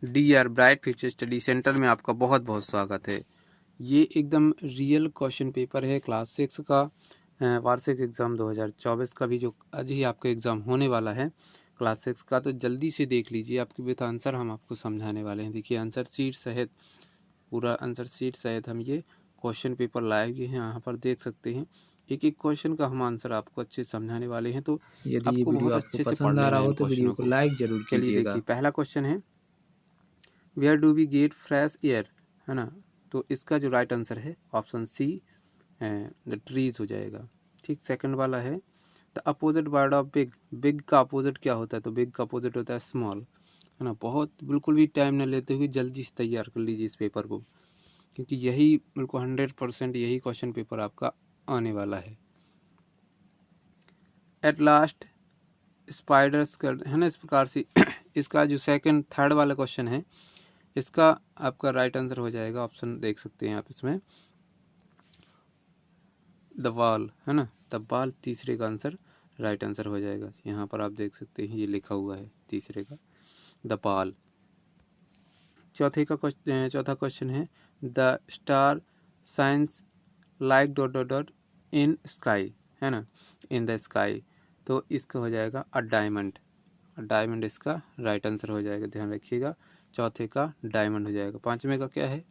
D R bright future study centre में आपका बहुत बहुत स्वागत है। ये एकदम रियल क्वेश्चन पेपर है क्लास 6 का वार्षिक एग्ज़ाम 2024 का भी जो आज ही आपका एग्ज़ाम होने वाला है क्लास 6 का। तो जल्दी से देख लीजिए, आपके विथ आंसर हम आपको समझाने वाले हैं। देखिए आंसर शीट सहित, पूरा आंसर शीट सहित हम ये क्वेश्चन पेपर लाए हुए हैं, यहाँ पर देख सकते हैं। एक एक क्वेश्चन का हम आंसर आपको अच्छे से समझाने वाले हैं। तो यदि ये आपको वीडियो बहुत आपको अच्छे से पढ़ पसंद आ लेना रहा है हो इन तो वीडियो क्वेश्चनों को को। लाइक जरूर चलिए कीजिएगा। देखिए, पहला क्वेश्चन है where do we get fresh air, है ना। तो इसका जो राइट आंसर है ऑप्शन सी द ट्रीज हो जाएगा। ठीक, सेकंड वाला है the opposite word of big. Big का अपोजिट क्या होता है? तो बिग का अपोजिट होता है स्मॉल, है ना। बहुत बिल्कुल भी टाइम न लेते हुए जल्दी से तैयार कर लीजिए इस पेपर को, क्योंकि यही बिल्कुल 100% यही क्वेश्चन पेपर आपका आने वाला है। एट लास्ट स्पाइडर्स का, है ना, इस प्रकार से इसका जो सेकंड थर्ड वाला क्वेश्चन है इसका आपका राइट आंसर हो जाएगा, ऑप्शन देख सकते हैं आप इसमें, द वॉल, है ना। द वॉल तीसरे का आंसर राइट आंसर हो जाएगा। यहाँ पर आप देख सकते हैं ये लिखा हुआ है तीसरे का द वॉल। चौथा क्वेश्चन है the star signs like dot dot dot in sky, है ना, इन द स्काई। तो इसका हो जाएगा अ डायमंड। डायमंड इसका राइट आंसर हो जाएगा, ध्यान रखिएगा। चौथे का डायमंड हो जाएगा। पांचवें का क्या है?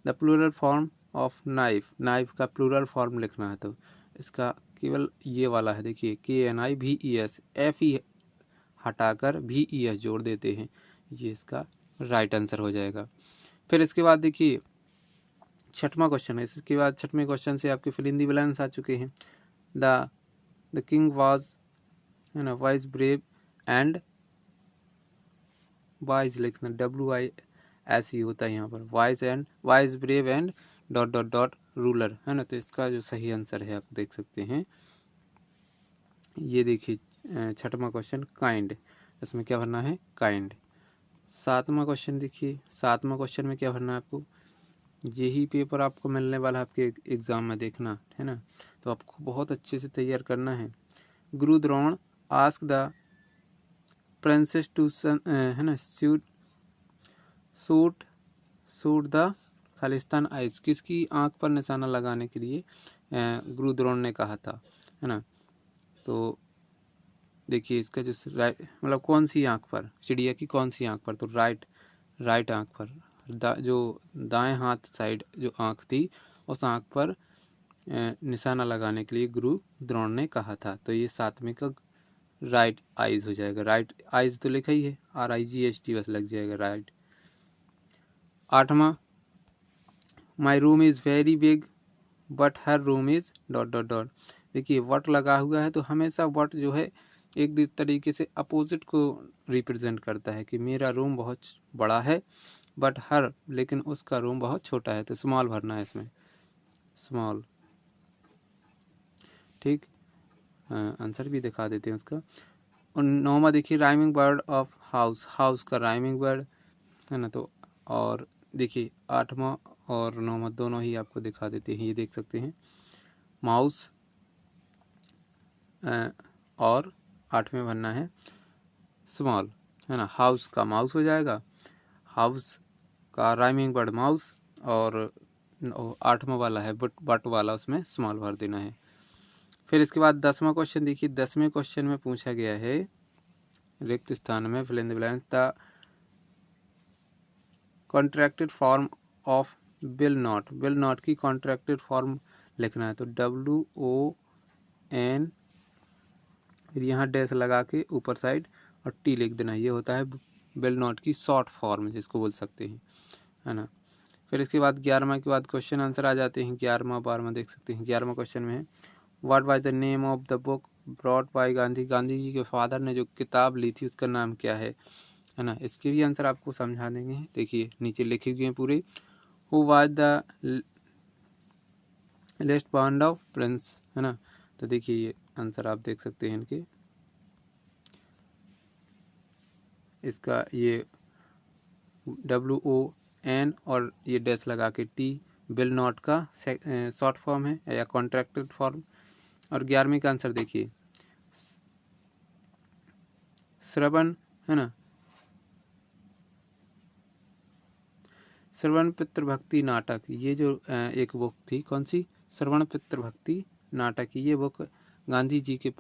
The plural form of knife. Knife का प्लूरल फॉर्म लिखना है, तो इसका केवल ये वाला है। देखिए KNIVES, एफ ई हटाकर VES जोड़ देते हैं, ये इसका राइट आंसर हो जाएगा। फिर इसके बाद देखिए छठवां क्वेश्चन है। इसके बाद छठवें क्वेश्चन से आपके फिल इन द ब्लैंक्स आ चुके हैं। द किंग वाज, है ना, वाइज ब्रेव एंड, वाइज लिखना WISE होता है यहाँ पर, wise brave and dot dot dot ruler, है ना। तो इसका जो सही आंसर है आप देख सकते हैं, ये देखिए छठवां क्वेश्चन काइंड, इसमें क्या भरना है? काइंड। सातवां क्वेश्चन देखिए, सातवां क्वेश्चन में क्या भरना है आपको? यही पेपर आपको मिलने वाला है आपके एग्जाम में, देखना, है ना। तो आपको बहुत अच्छे से तैयार करना है। Guru Drona ask the princes to, है ना, शूट शूट द खालिस्तान आइज। किसकी आंख पर निशाना लगाने के लिए गुरु द्रोण ने कहा था, है ना। तो देखिए इसका जो राइट मतलब कौन सी आंख पर, चिड़िया की कौन सी आंख पर? तो राइट आंख पर, जो दाएं हाथ साइड जो आंख थी उस आंख पर निशाना लगाने के लिए गुरु द्रोण ने कहा था। तो ये सातवें का राइट आइज हो जाएगा। राइट आइज तो लिखा ही है, RIGHT बस लग जाएगा, राइट। आठवां, my room is very big but her room is dot dot dot. देखिए वट लगा हुआ है, तो हमेशा वट जो है एक तरीके से अपोजिट को रिप्रेजेंट करता है कि मेरा रूम बहुत बड़ा है, बट हर, लेकिन उसका रूम बहुत छोटा है। तो स्मॉल भरना है इसमें, स्मॉल। ठीक, आंसर भी दिखा देते हैं उसका। और नौवां देखिए rhyming word of house. House का राइमिंग वर्ड, है ना। तो और देखिए आठवां और नौवां दोनों ही आपको दिखा देते हैं, ये देख सकते हैं। माउस और आठवें भरना है स्मॉल, है ना। हाउस का माउस हो जाएगा, हाउस का राइमिंग वर्ड माउस, और आठवां वाला है बट वाला, उसमें स्मॉल भर देना है। फिर इसके बाद 10वां क्वेश्चन देखिए, 10वें क्वेश्चन में पूछा गया है रिक्त स्थान में fill in the blanks the contracted form of will not. Will not की कॉन्ट्रैक्टेड फॉर्म लिखना है, तो WON, फिर यहाँ डैश लगा के ऊपर साइड और T लिख देना। ये होता है विल नॉट की शॉर्ट फॉर्म, जिसको बोल सकते हैं, है ना। फिर इसके बाद 11वां के बाद क्वेश्चन आंसर आ जाते हैं। 11वां 12वां देख सकते हैं। 11वां क्वेश्चन में है what was the name of the book brought by Gandhi. Gandhi ji के फादर ने जो किताब ली थी उसका नाम क्या है ना। इसके भी आंसर आपको समझा देंगे। देखिए नीचे लिखे हुए हैं पूरे। Who was the लेस्ट bond of Prince, है ना। तो देखिए ये आंसर आप देख सकते हैं इनके, इसका ये WON और ये डैश लगा के T विल नॉट का शॉर्ट फॉर्म है या कॉन्ट्रैक्टेड फॉर्म। और 11वीं का आंसर देखिए श्रवण, है ना, श्रवण पितृ भक्ति नाटक, ये जो एक बुक थी, कौन सी, श्रवण पितृ भक्ति नाटक, ये बुक गांधी जी के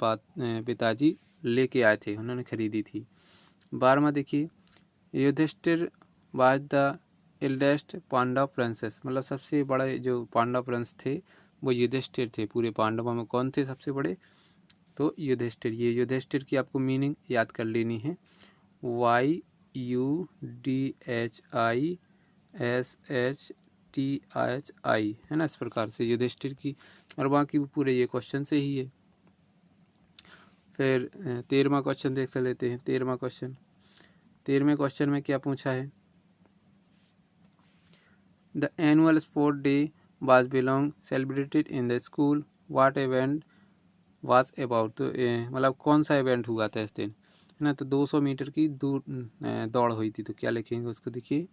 पिताजी लेके आए थे, उन्होंने खरीदी थी। 12वां देखिए, Yudhishthir was the eldest Pandava princes, मतलब सबसे बड़े जो पांडव प्रिंस थे वो युधिष्ठिर थे। पूरे पांडवों में कौन थे सबसे बड़े, तो युधिष्ठिर। ये युधिष्ठिर की आपको मीनिंग याद कर लेनी है, YUDHISHTI है ना, इस प्रकार से युधिष्ठिर की, और बाकी पूरे ये क्वेश्चन से ही है। फिर 13वां क्वेश्चन देख लेते हैं। 13वां क्वेश्चन, 13वें क्वेश्चन में क्या पूछा है, the annual sport day was belong celebrated in the school, what event was about, तो मतलब कौन सा इवेंट हुआ था इस दिन, है ना। तो 200 मीटर की दौड़ हुई थी, तो क्या लिखेंगे उसको, देखिए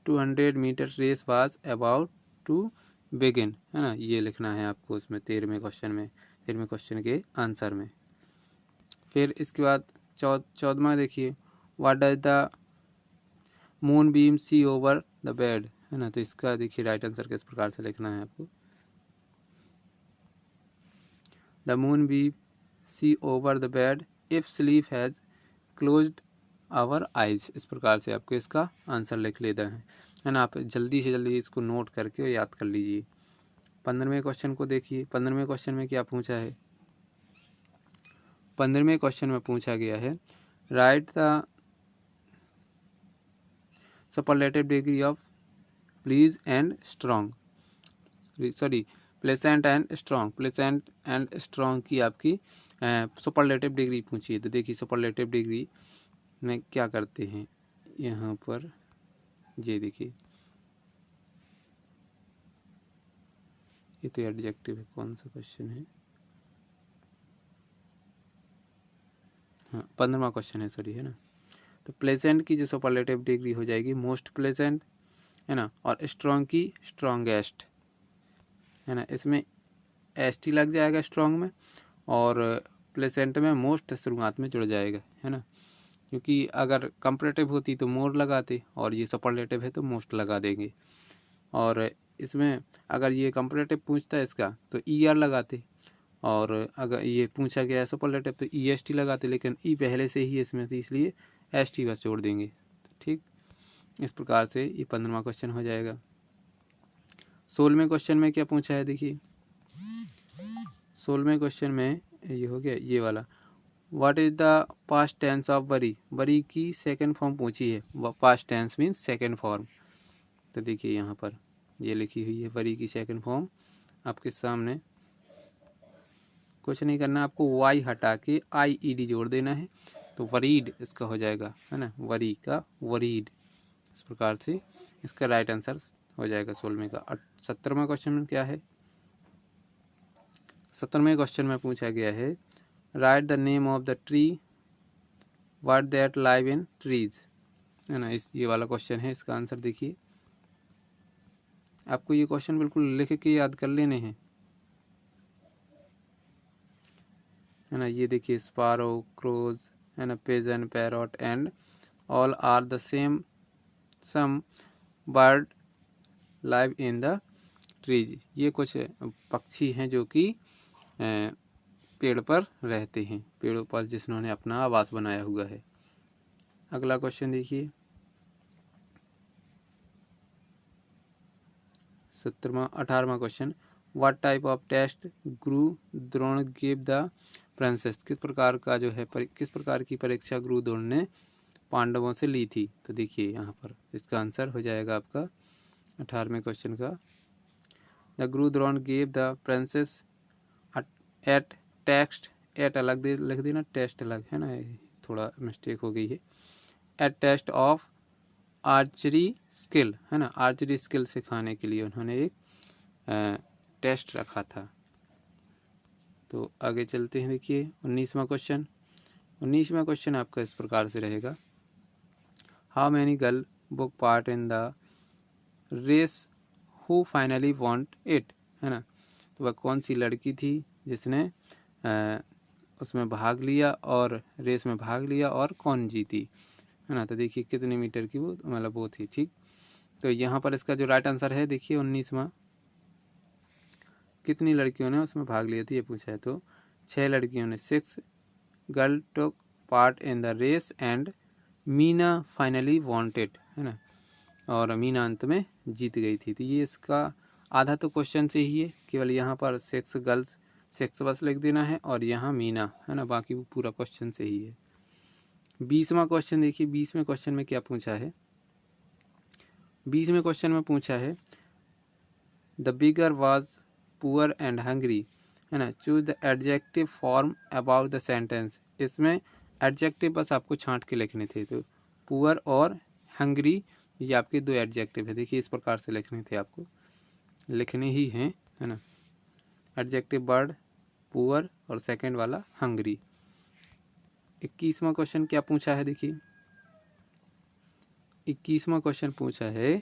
200 metre race was about to begin, है ना, ये लिखना है आपको उसमें 13वें क्वेश्चन में, 13वें क्वेश्चन के आंसर में। फिर इसके बाद 14वां देखिए, what does the moon beam see over the bed, है ना। तो इसका देखिए राइट आंसर किस प्रकार से लिखना है आपको, the moon beam see over the bed if sleep has closed our eyes, इस प्रकार से आपको इसका आंसर लिख लेना है ना। आप जल्दी से जल्दी इसको नोट करके याद कर लीजिए। 15वें क्वेश्चन को देखिए, 15वें क्वेश्चन में क्या पूछा है, 15वें क्वेश्चन में पूछा गया है, write the superlative degree of please and strong, sorry pleasant and strong, pleasant and strong की आपकी सुपरलेटिव डिग्री पूछी है। तो देखिए सुपरलेटिव डिग्री में क्या करते हैं यहाँ पर, ये देखिए, ये तो एडजेक्टिव है, कौन सा क्वेश्चन है, हाँ 15वां क्वेश्चन है, सॉरी, है ना। तो प्लेजेंट की जो सुपरलेटिव डिग्री हो जाएगी मोस्ट प्लेजेंट, है ना, और स्ट्रॉन्ग की स्ट्रॉन्गेस्ट, है ना। इसमें एसटी लग जाएगा स्ट्रॉन्ग में, और प्लेसेंट में मोस्ट शुरुआत में जुड़ जाएगा, है ना, क्योंकि अगर कंपैरेटिव होती तो मोर लगाते, और ये सुपरलेटिव है तो मोस्ट लगा देंगे। और इसमें अगर ये कंपैरेटिव पूछता है इसका तो ER लगाते, और अगर ये पूछा गया है सुपरलेटिव तो EST लगाते, लेकिन ई पहले से ही इसमें थी इसलिए ST बस जोड़ देंगे। तो ठीक, इस प्रकार से ये 15वां क्वेश्चन हो जाएगा। 16वें क्वेश्चन में क्या पूछा है, देखिए 16वें क्वेश्चन में ये हो गया ये वाला, what is the past tense of worry, worry की सेकंड फॉर्म पूछी है, past tense means second form. तो देखिए यहाँ पर ये लिखी हुई है वरी की सेकंड फॉर्म आपके सामने, कुछ नहीं करना, आपको वाई हटा के IED जोड़ देना है, तो वरीड इसका हो जाएगा, है ना, वरी का वरीड, इस प्रकार से इसका राइट आंसर हो जाएगा 16वें का। 17वां क्वेश्चन में क्या है, 17वें क्वेश्चन में पूछा गया है, write the name of the tree what that live in trees, है ना, इस ये वाला क्वेश्चन है। इसका आंसर देखिए, आपको ये क्वेश्चन बिल्कुल लिख के याद कर लेने हैं, है ना। ये देखिए स्पारो, क्रोज, है ना, pigeon, parrot and all are the same some bird live in the trees, ये कुछ पक्षी हैं जो कि पेड़ पर रहते हैं, पेड़ों पर जिन्होंने अपना आवास बनाया हुआ है। अगला क्वेश्चन देखिए 18वां question, what type of test Guru Drona give the princess, किस प्रकार का जो है किस प्रकार की परीक्षा गुरु द्रोण ने पांडवों से ली थी। तो देखिए यहाँ पर इसका आंसर हो जाएगा आपका 18वें क्वेश्चन का, the Guru Drona give the princes at text, at अलग लिख देना, टेस्ट अलग, है ना, थोड़ा मिस्टेक हो गई है, at test of archery skill, है ना, आर्चरी स्किल सिखाने के लिए उन्होंने एक टेस्ट रखा था। तो आगे चलते हैं, देखिए 19वां क्वेश्चन, 19वां क्वेश्चन आपका इस प्रकार से रहेगा, how many girl took part in the race who finally want it, है ना। तो वह कौन सी लड़की थी जिसने उसमें भाग लिया और रेस में भाग लिया और कौन जीती, है ना। तो देखिए कितने मीटर की वो मतलब वो थी, ठीक। तो यहाँ पर इसका जो राइट आंसर है देखिए 19वां, कितनी लड़कियों ने उसमें भाग लिया था ये पूछा है। तो 6 लड़कियों ने, 6 girl took part in the race and Meena finally wanted, है ना, और मीना अंत में जीत गई थी। तो ये इसका आधा तो क्वेश्चन से ही है, केवल यहाँ पर 6 गर्ल्स 6 बस लिख देना है और यहाँ मीना, है ना, बाकी वो पूरा क्वेश्चन से ही है। 20वां क्वेश्चन देखिए, 20वें क्वेश्चन में क्या पूछा है। 20वें क्वेश्चन में पूछा है the bigger was poor and hungry, है ना, choose the adjective form about the sentence. इसमें एडजेक्टिव बस आपको छांट के लिखने थे। तो पुअर और हंग्री ये आपके 2 एडजेक्टिव है। देखिए इस प्रकार से लिखने थे, आपको लिखने ही हैं, है ना। एडजेक्टिव वर्ड पुअर और सेकंड वाला हंग्री। 21वां क्वेश्चन क्या पूछा है देखिए, 21वां क्वेश्चन पूछा है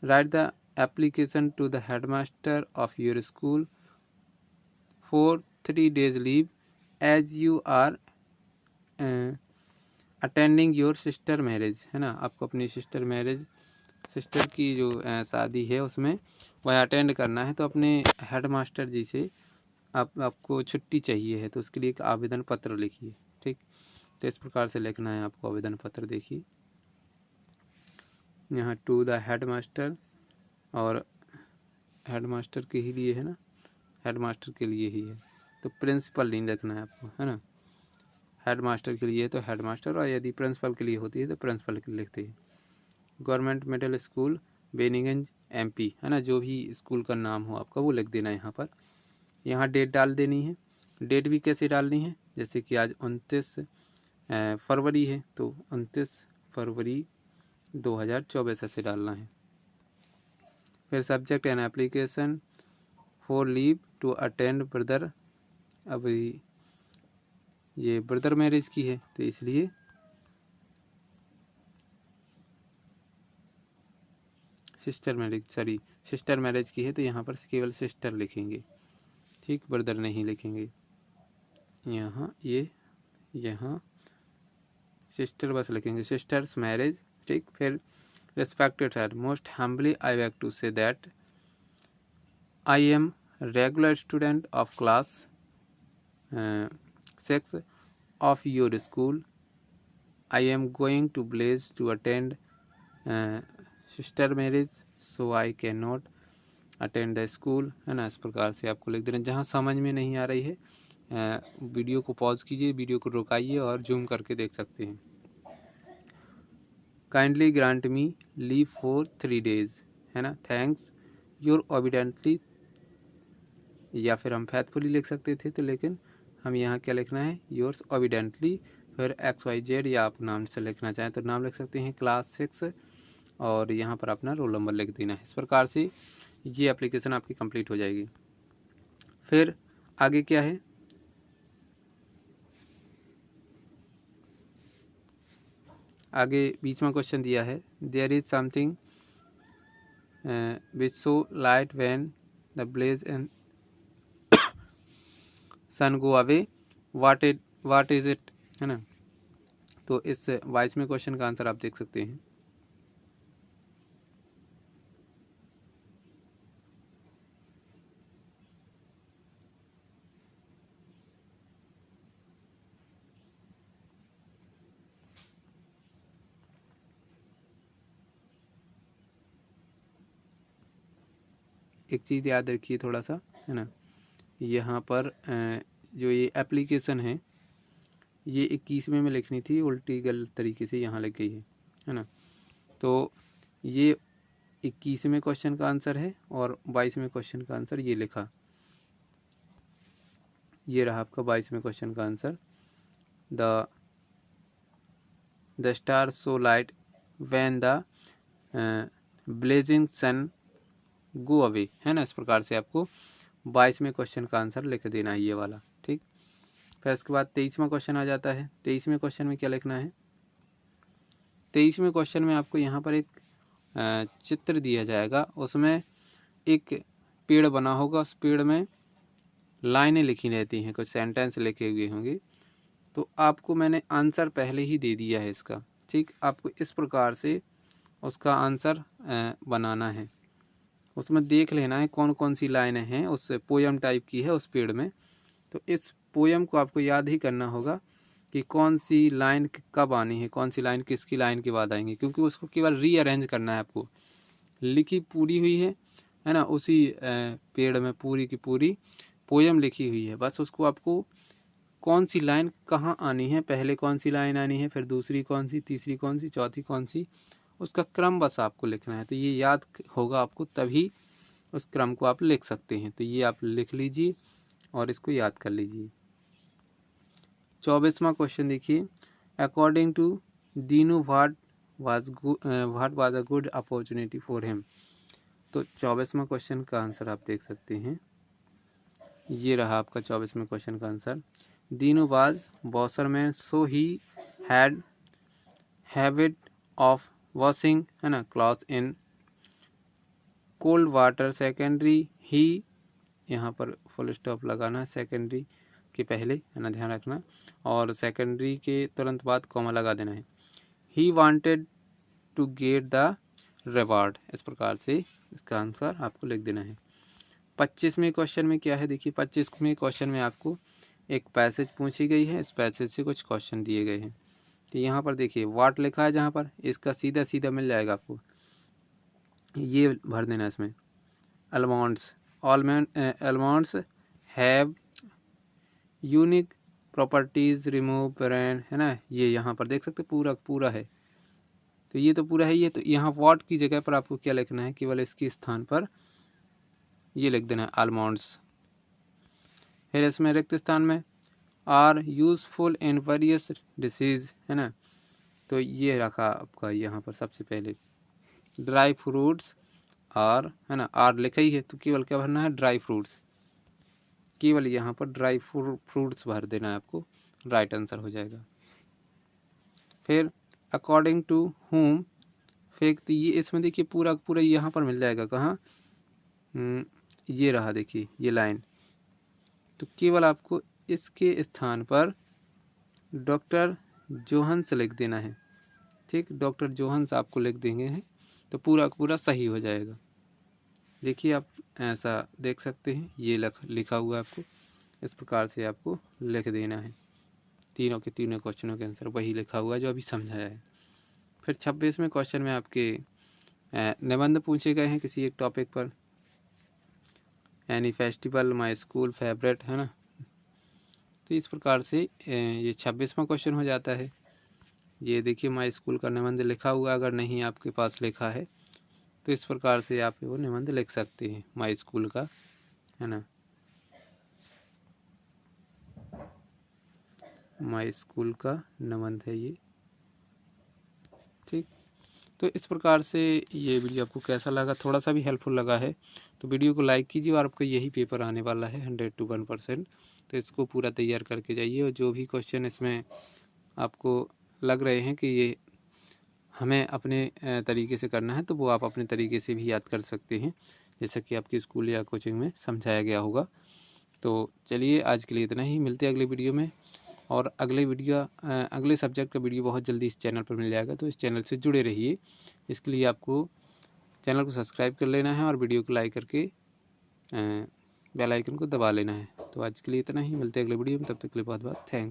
write the application to the headmaster of your school for 3 days leave as you are attending your sister marriage, है ना। आपको अपनी सिस्टर की जो शादी है उसमें वह अटेंड करना है। तो अपने हेडमास्टर जी से आपको छुट्टी चाहिए है, तो उसके लिए एक आवेदन पत्र लिखिए, ठीक। तो इस प्रकार से लिखना है आपको आवेदन पत्र। देखिए यहाँ टू द हेडमास्टर, और हेडमास्टर के ही लिए है ना, हेडमास्टर के लिए ही है, तो प्रिंसिपल नहीं लिखना है आपको, है ना। हेडमास्टर के लिए तो हेडमास्टर, और यदि प्रिंसिपल के लिए होती है तो प्रिंसिपल के लिए लिखते हैं। Government middle school Beniganj MP, है ना, जो भी स्कूल का नाम हो आपका वो लिख देना है यहाँ पर। यहाँ डेट डाल देनी है। डेट भी कैसे डालनी है, जैसे कि आज 29 फरवरी है, तो 29 फरवरी 2024 ऐसे डालना है। फिर subject an application for leave to attend brother, अब ये ब्रदर मैरिज की है तो इसलिए सिस्टर मैरिज की है, तो यहाँ पर केवल सिस्टर लिखेंगे, ठीक, ब्रदर नहीं लिखेंगे। यहाँ सिस्टर बस लिखेंगे, सिस्टर्स मैरिज, ठीक। फिर respected sir, most humbly I beg to say that I am regular student of class 6 of your school. I am going to Blaze to attend sister marriage, so I cannot attend the school, है ना। इस प्रकार से आपको लिख देना। जहाँ समझ में नहीं आ रही है वीडियो को पॉज कीजिए, वीडियो को रुकाइए और जूम करके देख सकते हैं। Kindly grant me leave for 3 days, है ना, थैंक्स योर ओबिडेंटली, या फिर हम फैथफुली लिख सकते थे, तो लेकिन हम यहाँ क्या लिखना है, योर्स ओबिडेंटली, फिर XYZ, या आप नाम से लिखना चाहें तो नाम लिख सकते हैं, क्लास 6, और यहाँ पर अपना रोल नंबर लिख देना है। इस प्रकार से ये एप्लीकेशन आपकी कंप्लीट हो जाएगी। फिर आगे क्या है, आगे 20वां क्वेश्चन दिया है there is something which show light when the blaze and sun go away, what is it, है ना। तो इस 22वें क्वेश्चन का आंसर आप देख सकते हैं। एक चीज़ याद रखिए थोड़ा सा, है ना, यहाँ पर जो ये एप्लीकेशन है ये 21वें में लिखनी थी, उल्टी गलत तरीके से यहाँ लिख गई है ना। तो ये 21वें क्वेश्चन का आंसर है और 22वें क्वेश्चन का आंसर ये लिखा, ये रहा आपका 22वें क्वेश्चन का answer. The star show light when the blazing sun go away, है ना। इस प्रकार से आपको 22वें क्वेश्चन का आंसर लिख देना है ये वाला, ठीक। फिर इसके बाद 23वां क्वेश्चन आ जाता है। 23वें क्वेश्चन में क्या लिखना है, 23वें क्वेश्चन में आपको यहाँ पर एक चित्र दिया जाएगा, उसमें एक पेड़ बना होगा, उस पेड़ में लाइनें लिखी रहती हैं, कुछ सेंटेंस लिखे हुए होंगे। तो आपको मैंने आंसर पहले ही दे दिया है इसका, ठीक, आपको इस प्रकार से उसका आंसर बनाना है। उसमें देख लेना है कौन कौन सी लाइनें हैं, उस पोयम टाइप की है उस पेड़ में। तो इस पोयम को आपको याद ही करना होगा कि कौन सी लाइन कब आनी है, कौन सी लाइन किसकी लाइन के बाद आएंगी, क्योंकि उसको केवल रीअरेंज करना है आपको। लिखी पूरी हुई है ना, उसी पेड़ में पूरी की पूरी पोयम लिखी हुई है, बस उसको आपको कौन सी लाइन कहाँ आनी है, पहले कौन सी लाइन आनी है, फिर दूसरी कौन सी, तीसरी कौन सी, चौथी कौन सी, उसका क्रम बस आपको लिखना है। तो ये याद होगा आपको, तभी उस क्रम को आप लिख सकते हैं। तो ये आप लिख लीजिए और इसको याद कर लीजिए। 24वां क्वेश्चन देखिए, according to Dinu what was a good opportunity for him. तो 24वां क्वेश्चन का आंसर आप देख सकते हैं, ये रहा आपका 24वें क्वेश्चन का answer. Dinu was washerman so he had habit of washing, है ना, cloth in cold water. Secondary he, यहाँ पर फुल स्टॉप लगाना है सेकेंडरी के पहले, है ना, ध्यान रखना, और सेकेंडरी के तुरंत बाद कॉमा लगा देना है। He wanted to get the reward, इस प्रकार से इसका आंसर आपको लिख देना है। 25वें क्वेश्चन में क्या है देखिए, 25वें क्वेश्चन में आपको एक पैसेज पूछी गई है, इस पैसेज से कुछ क्वेश्चन दिए गए हैं। तो यहाँ पर देखिए वाट लिखा है, जहाँ पर इसका सीधा सीधा मिल जाएगा आपको, ये भर देना इसमें। almonds have unique properties remove brain, है ना, ये यहाँ पर देख सकते पूरा पूरा है। तो ये तो पूरा है, ये तो यहाँ वॉट की जगह पर आपको क्या लिखना है, केवल इसके स्थान पर ये लिख देना है आलमंड्स। फिर इसमें रिक्त स्थान में are useful in various diseases, है ना, तो ये रखा आपका यहाँ पर सबसे पहले ड्राई फ्रूट्स आर, है ना, आर लिखा ही है तो केवल क्या भरना है, ड्राई फ्रूट्स, केवल यहाँ पर ड्राई फ्रूट्स भर देना है आपको, राइट आंसर हो जाएगा। फिर अकॉर्डिंग टू होम फेक, तो ये इसमें देखिए पूरा पूरा यहाँ पर मिल जाएगा, कहाँ, ये रहा देखिए ये लाइन, तो केवल आपको इसके स्थान पर डॉक्टर जोहन्स लिख देना है। ठीक, डॉक्टर जोहन्स आपको लिख देंगे हैं तो पूरा पूरा सही हो जाएगा। देखिए आप ऐसा देख सकते हैं, ये लिखा हुआ है, आपको इस प्रकार से आपको लिख देना है। तीनों के तीनों क्वेश्चनों के आंसर वही लिखा हुआ है जो अभी समझाया है। फिर 26वें क्वेश्चन में आपके निबंध पूछे गए हैं किसी एक टॉपिक पर, any festival my school favourite, है ना, तो इस प्रकार से ये 26वां क्वेश्चन हो जाता है। ये देखिए माई स्कूल का निबंध लिखा हुआ, अगर नहीं आपके पास लिखा है तो इस प्रकार से आप वो निबंध लिख सकते हैं माई स्कूल का, है ना, माई स्कूल का निबंध है ये। ठीक, तो इस प्रकार से ये वीडियो आपको कैसा लगा, थोड़ा सा भी हेल्पफुल लगा है तो वीडियो को लाइक कीजिए, और आपका यही पेपर आने वाला है 100 to 1%, तो इसको पूरा तैयार करके जाइए। और जो भी क्वेश्चन इसमें आपको लग रहे हैं कि ये हमें अपने तरीके से करना है, तो वो आप अपने तरीके से भी याद कर सकते हैं, जैसा कि आपकी स्कूल या कोचिंग में समझाया गया होगा। तो चलिए आज के लिए इतना ही, मिलते हैं अगले वीडियो में। और अगले सब्जेक्ट का वीडियो बहुत जल्दी इस चैनल पर मिल जाएगा, तो इस चैनल से जुड़े रहिए। इसके लिए आपको चैनल को सब्सक्राइब कर लेना है और वीडियो को लाइक करके बेल आइकन को दबा लेना है। तो आज के लिए इतना ही, मिलते हैं अगले वीडियो में, तब तक के लिए बहुत बहुत थैंक्स।